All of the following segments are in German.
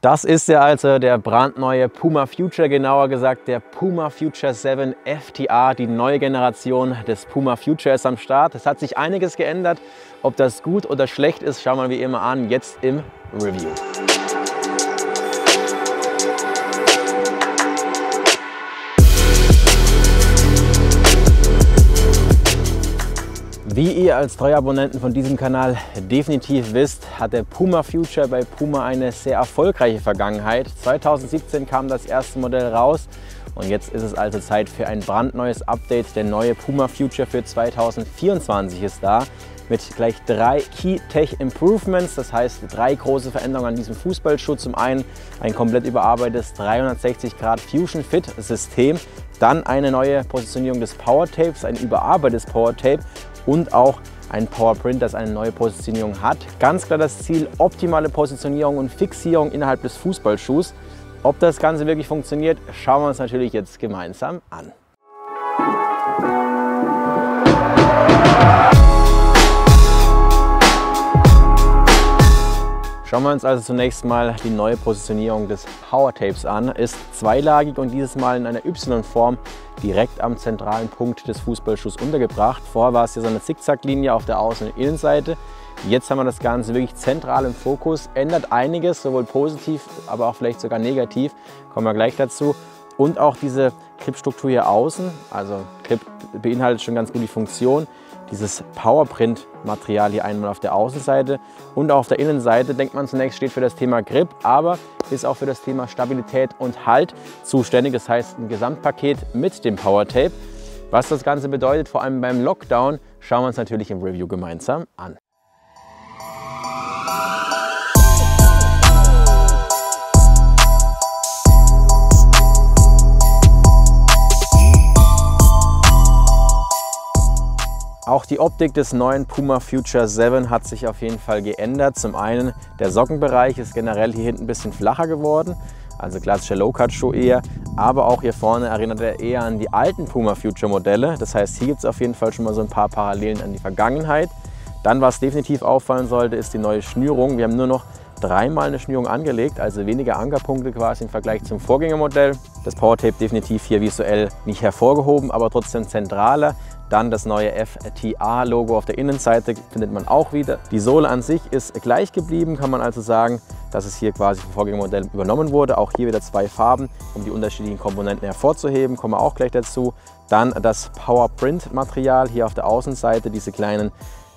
Das ist ja also der brandneue Puma Future, genauer gesagt der Puma Future 7 FTR. Die neue Generation des Puma Future ist am Start. Es hat sich einiges geändert. Ob das gut oder schlecht ist, schauen wir wie immer an, jetzt im Review. Wie ihr als treue Abonnenten von diesem Kanal definitiv wisst, hat der Puma Future bei Puma eine sehr erfolgreiche Vergangenheit. 2017 kam das erste Modell raus und jetzt ist es also Zeit für ein brandneues Update. Der neue Puma Future für 2024 ist da mit gleich 3 Key Tech Improvements, das heißt 3 große Veränderungen an diesem Fußballschuh. Zum einen ein komplett überarbeitetes 360 Grad Fusion Fit System, dann eine neue Positionierung des Power Tapes, ein überarbeitetes Power Tape und auch ein Power Print, das eine neue Positionierung hat. Ganz klar das Ziel, optimale Positionierung und Fixierung innerhalb des Fußballschuhs. Ob das Ganze wirklich funktioniert, schauen wir uns natürlich jetzt gemeinsam an. Schauen wir uns also zunächst mal die neue Positionierung des Power Tapes an. Ist zweilagig und dieses Mal in einer Y-Form direkt am zentralen Punkt des Fußballschuhs untergebracht. Vorher war es hier so eine Zickzacklinie auf der Außen- und Innenseite. Jetzt haben wir das Ganze wirklich zentral im Fokus. Ändert einiges, sowohl positiv, aber auch vielleicht sogar negativ. Kommen wir gleich dazu. Und auch diese Clipstruktur hier außen. Also Clip beinhaltet schon ganz gut die Funktion. Dieses Powerprint-Material hier einmal auf der Außenseite und auf der Innenseite, denkt man zunächst, steht für das Thema Grip, aber ist auch für das Thema Stabilität und Halt zuständig. Das heißt ein Gesamtpaket mit dem Power Tape. Was das Ganze bedeutet, vor allem beim Lockdown, schauen wir uns natürlich im Review gemeinsam an. Auch die Optik des neuen Puma Future 7 hat sich auf jeden Fall geändert. Zum einen der Sockenbereich ist generell hier hinten ein bisschen flacher geworden, also klassischer Low-Cut-Schuh eher, aber auch hier vorne erinnert er eher an die alten Puma Future Modelle. Das heißt, hier gibt es auf jeden Fall schon mal so ein paar Parallelen an die Vergangenheit. Dann, was definitiv auffallen sollte, ist die neue Schnürung. Wir haben nur noch 3-mal eine Schnürung angelegt, also weniger Ankerpunkte quasi im Vergleich zum Vorgängermodell. Das Power Tape definitiv hier visuell nicht hervorgehoben, aber trotzdem zentraler. Dann das neue FTR-Logo auf der Innenseite findet man auch wieder. Die Sohle an sich ist gleich geblieben, kann man also sagen, dass es hier quasi vom Vorgängermodell übernommen wurde. Auch hier wieder 2 Farben, um die unterschiedlichen Komponenten hervorzuheben, kommen wir auch gleich dazu. Dann das Power Print-Material hier auf der Außenseite, diese kleinen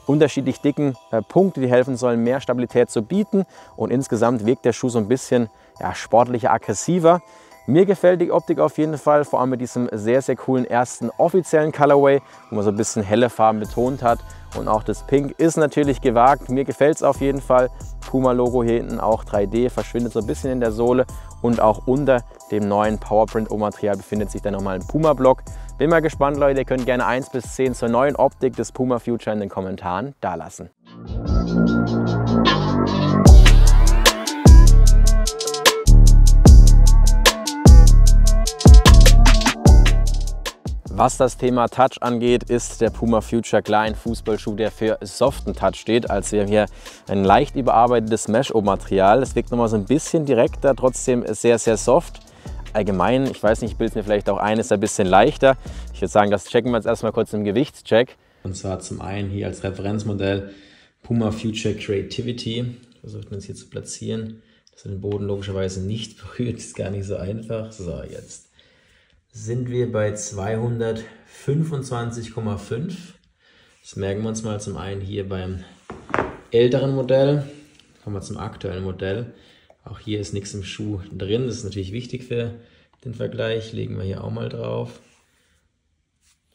unterschiedlich dicken Punkte, die helfen sollen, mehr Stabilität zu bieten. Und insgesamt wirkt der Schuh so ein bisschen sportlicher, aggressiver. Mir gefällt die Optik auf jeden Fall, vor allem mit diesem sehr, sehr coolen ersten offiziellen Colorway, wo man so ein bisschen helle Farben betont hat. Und auch das Pink ist natürlich gewagt. Mir gefällt es auf jeden Fall. Puma-Logo hier hinten auch 3D, verschwindet so ein bisschen in der Sohle. Und auch unter dem neuen Powerprint-O-Material befindet sich dann nochmal ein Puma-Block. Bin mal gespannt, Leute. Ihr könnt gerne 1 bis 10 zur neuen Optik des Puma Future in den Kommentaren dalassen. Was das Thema Touch angeht, ist der Puma Future klar ein Fußballschuh, der für soften Touch steht. Also wir haben hier ein leicht überarbeitetes Mesh-O-Material. Das wirkt nochmal so ein bisschen direkter, trotzdem sehr, sehr soft. Allgemein, ich weiß nicht, ich bilde mir vielleicht auch ein, ist ein bisschen leichter. Ich würde sagen, das checken wir jetzt erstmal kurz im Gewichtscheck. Und zwar zum einen hier als Referenzmodell Puma Future Creativity. Versucht man es hier zu platzieren, dass er den Boden logischerweise nicht berührt. Ist gar nicht so einfach. So, jetzt sind wir bei 225,5. Das merken wir uns mal zum einen hier beim älteren Modell. Kommen wir zum aktuellen Modell. Auch hier ist nichts im Schuh drin. Das ist natürlich wichtig für den Vergleich. Legen wir hier auch mal drauf.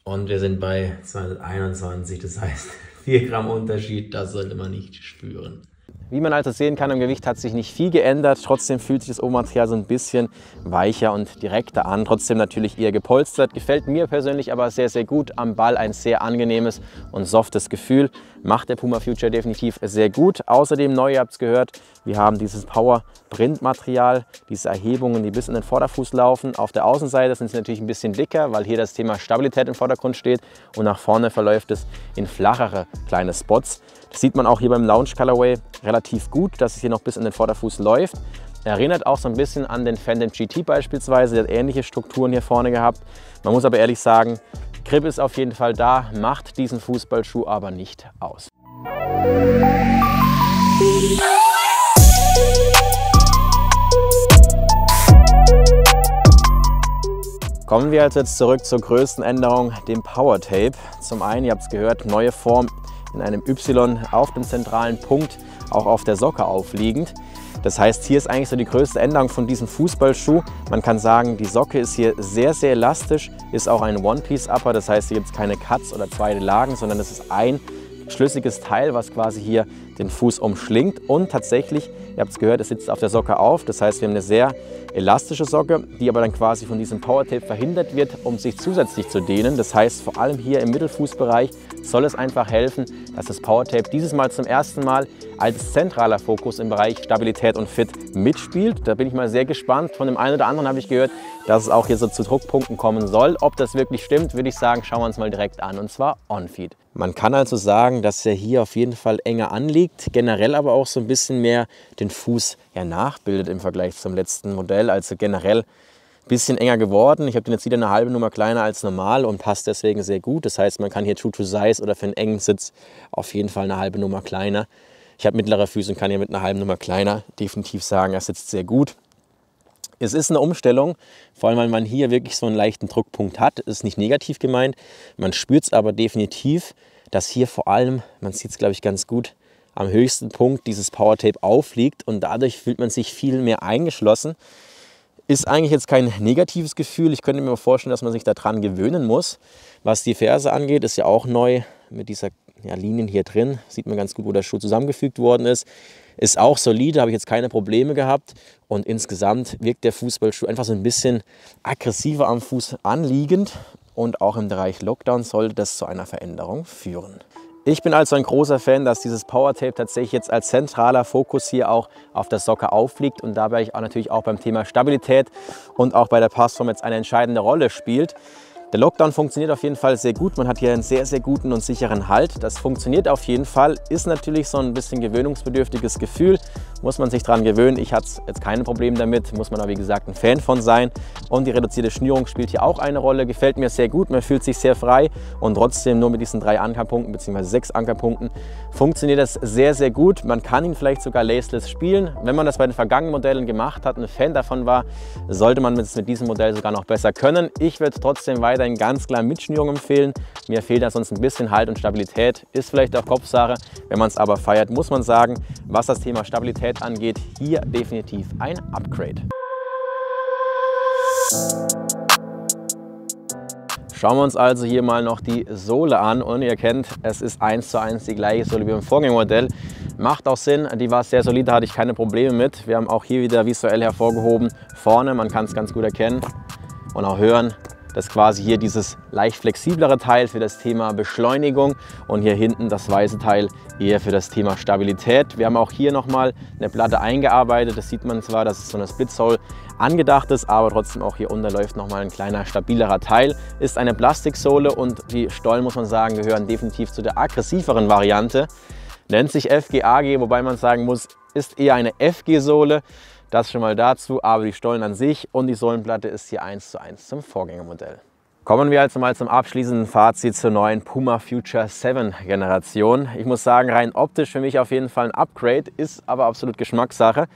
Und wir sind bei 221. Das heißt 4 Gramm Unterschied. Das sollte man nicht spüren. Wie man also sehen kann, am Gewicht hat sich nicht viel geändert. Trotzdem fühlt sich das O-Material so ein bisschen weicher und direkter an. Trotzdem natürlich eher gepolstert. Gefällt mir persönlich aber sehr, sehr gut. Am Ball ein sehr angenehmes und softes Gefühl. Macht der Puma Future definitiv sehr gut. Außerdem neu, ihr habt es gehört, wir haben dieses Power Print Material, diese Erhebungen, die bis in den Vorderfuß laufen. Auf der Außenseite sind sie natürlich ein bisschen dicker, weil hier das Thema Stabilität im Vordergrund steht. Und nach vorne verläuft es in flachere kleine Spots. Das sieht man auch hier beim Lounge Colorway relativ gut, dass es hier noch bis in den Vorderfuß läuft. Erinnert auch so ein bisschen an den Phantom GT beispielsweise, der hat ähnliche Strukturen hier vorne gehabt. Man muss aber ehrlich sagen, Grip ist auf jeden Fall da, macht diesen Fußballschuh aber nicht aus. Kommen wir also jetzt zurück zur größten Änderung, dem Power Tape. Zum einen, ihr habt es gehört, neue Form in einem Y auf dem zentralen Punkt, auch auf der Socke aufliegend. Das heißt, hier ist eigentlich so die größte Änderung von diesem Fußballschuh. Man kann sagen, die Socke ist hier sehr, sehr elastisch, ist auch ein One-Piece-Upper. Das heißt, hier gibt es keine Cuts oder zweite Lagen, sondern es ist ein schlüssiges Teil, was quasi hier den Fuß umschlingt. Und tatsächlich, ihr habt es gehört, es sitzt auf der Socke auf. Das heißt, wir haben eine sehr elastische Socke, die aber dann quasi von diesem Power Tape verhindert wird, um sich zusätzlich zu dehnen. Das heißt, vor allem hier im Mittelfußbereich soll es einfach helfen, dass das Power Tape dieses Mal zum ersten Mal als zentraler Fokus im Bereich Stabilität und Fit mitspielt. Da bin ich mal sehr gespannt. Von dem einen oder anderen habe ich gehört, dass es auch hier so zu Druckpunkten kommen soll. Ob das wirklich stimmt, würde ich sagen, schauen wir uns mal direkt an, und zwar On-Feed. Man kann also sagen, dass er hier auf jeden Fall enger anliegt, generell aber auch so ein bisschen mehr den Fuß nachbildet im Vergleich zum letzten Modell. Also generell ein bisschen enger geworden. Ich habe den jetzt wieder eine halbe Nummer kleiner als normal und passt deswegen sehr gut. Das heißt, man kann hier True to Size oder für einen engen Sitz auf jeden Fall eine halbe Nummer kleiner. Ich habe mittlere Füße und kann hier mit einer halben Nummer kleiner definitiv sagen, er sitzt sehr gut. Es ist eine Umstellung, vor allem weil man hier wirklich so einen leichten Druckpunkt hat. Ist nicht negativ gemeint, man spürt es aber definitiv, dass hier vor allem, man sieht es glaube ich ganz gut, am höchsten Punkt dieses Power Tape aufliegt und dadurch fühlt man sich viel mehr eingeschlossen. Ist eigentlich jetzt kein negatives Gefühl. Ich könnte mir vorstellen, dass man sich daran gewöhnen muss. Was die Ferse angeht, ist ja auch neu mit dieser Linien hier drin. Sieht man ganz gut, wo der Schuh zusammengefügt worden ist. Ist auch solide, habe ich jetzt keine Probleme gehabt. Und insgesamt wirkt der Fußballschuh einfach so ein bisschen aggressiver am Fuß anliegend. Und auch im Bereich Lockdown sollte das zu einer Veränderung führen. Ich bin also ein großer Fan, dass dieses Power Tape tatsächlich jetzt als zentraler Fokus hier auch auf der Socke aufliegt und dabei auch natürlich auch beim Thema Stabilität und auch bei der Passform jetzt eine entscheidende Rolle spielt. Der Lockdown funktioniert auf jeden Fall sehr gut. Man hat hier einen sehr, sehr guten und sicheren Halt. Das funktioniert auf jeden Fall. Ist natürlich so ein bisschen gewöhnungsbedürftiges Gefühl. Muss man sich dran gewöhnen. Ich hatte jetzt keine Probleme damit. Muss man aber wie gesagt ein Fan von sein. Und die reduzierte Schnürung spielt hier auch eine Rolle. Gefällt mir sehr gut. Man fühlt sich sehr frei. Und trotzdem nur mit diesen 3 Ankerpunkten bzw. 6 Ankerpunkten funktioniert das sehr, sehr gut. Man kann ihn vielleicht sogar laceless spielen. Wenn man das bei den vergangenen Modellen gemacht hat und ein Fan davon war, sollte man es mit diesem Modell sogar noch besser können. Ich würde trotzdem weiterhin ganz klar mit Schnürung empfehlen. Mir fehlt da sonst ein bisschen Halt und Stabilität. Ist vielleicht auch Kopfsache. Wenn man es aber feiert, muss man sagen, was das Thema Stabilität angeht, hier definitiv ein Upgrade. Schauen wir uns also hier mal noch die Sohle an und ihr kennt, es ist 1:1 die gleiche Sohle wie beim Vorgängermodell. Macht auch Sinn, die war sehr solide, hatte ich keine Probleme mit. Wir haben auch hier wieder visuell hervorgehoben, vorne, man kann es ganz gut erkennen und auch hören, dass quasi hier dieses leicht flexiblere Teil für das Thema Beschleunigung und hier hinten das weiße Teil eher für das Thema Stabilität. Wir haben auch hier nochmal eine Platte eingearbeitet. Das sieht man zwar, dass es so eine Splitsole angedacht ist, aber trotzdem auch hier unten läuft nochmal ein kleiner stabilerer Teil. Ist eine Plastiksohle und die Stollen, muss man sagen, gehören definitiv zu der aggressiveren Variante. Nennt sich FG-AG, wobei man sagen muss, ist eher eine FG-Sohle. Das schon mal dazu, aber die Stollen an sich und die Sohlenplatte ist hier 1:1 zum Vorgängermodell. Kommen wir also mal zum abschließenden Fazit zur neuen Puma Future 7 Generation. Ich muss sagen, rein optisch für mich auf jeden Fall ein Upgrade, ist aber absolut Geschmackssache.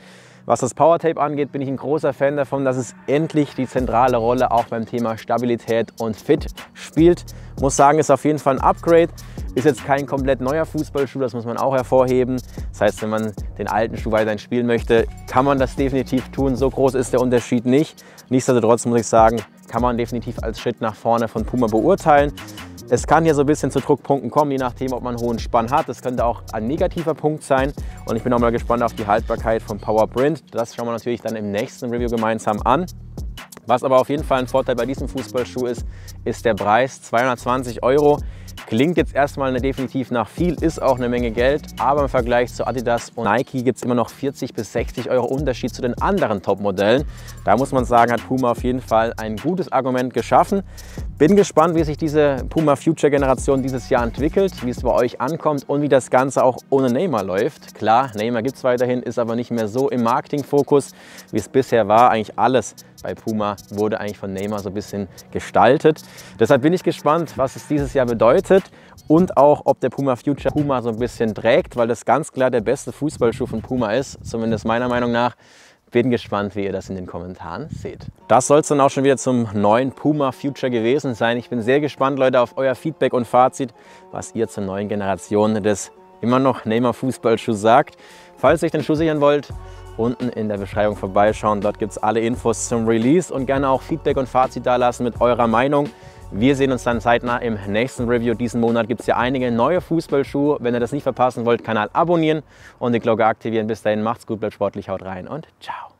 Was das Power Tape angeht, bin ich ein großer Fan davon, dass es endlich die zentrale Rolle auch beim Thema Stabilität und Fit spielt. Muss sagen, ist auf jeden Fall ein Upgrade. Ist jetzt kein komplett neuer Fußballschuh, das muss man auch hervorheben. Das heißt, wenn man den alten Schuh weiterhin spielen möchte, kann man das definitiv tun. So groß ist der Unterschied nicht. Nichtsdestotrotz muss ich sagen, kann man definitiv als Schritt nach vorne von Puma beurteilen. Es kann hier so ein bisschen zu Druckpunkten kommen, je nachdem, ob man einen hohen Spann hat. Das könnte auch ein negativer Punkt sein. Und ich bin auch mal gespannt auf die Haltbarkeit von Power Print. Das schauen wir natürlich dann im nächsten Review gemeinsam an. Was aber auf jeden Fall ein Vorteil bei diesem Fußballschuh ist, ist der Preis. 220 €. Klingt jetzt erstmal definitiv nach viel, ist auch eine Menge Geld, aber im Vergleich zu Adidas und Nike gibt es immer noch 40 bis 60 Euro Unterschied zu den anderen Top-Modellen. Da muss man sagen, hat Puma auf jeden Fall ein gutes Argument geschaffen. Bin gespannt, wie sich diese Puma Future Generation dieses Jahr entwickelt, wie es bei euch ankommt und wie das Ganze auch ohne Neymar läuft. Klar, Neymar gibt es weiterhin, ist aber nicht mehr so im Marketingfokus, wie es bisher war. Eigentlich alles bei Puma wurde eigentlich von Neymar so ein bisschen gestaltet. Deshalb bin ich gespannt, was es dieses Jahr bedeutet und auch, ob der Puma Future Puma so ein bisschen trägt, weil das ganz klar der beste Fußballschuh von Puma ist, zumindest meiner Meinung nach. Bin gespannt, wie ihr das in den Kommentaren seht. Das soll es dann auch schon wieder zum neuen Puma Future gewesen sein. Ich bin sehr gespannt, Leute, auf euer Feedback und Fazit, was ihr zur neuen Generation des immer noch Neymar Fußballschuhs sagt. Falls ihr euch den Schuh sichern wollt, unten in der Beschreibung vorbeischauen. Dort gibt es alle Infos zum Release und gerne auch Feedback und Fazit dalassen mit eurer Meinung. Wir sehen uns dann zeitnah im nächsten Review. Diesen Monat gibt es ja einige neue Fußballschuhe. Wenn ihr das nicht verpassen wollt, Kanal abonnieren und die Glocke aktivieren. Bis dahin, macht's gut, bleibt sportlich, haut rein und ciao.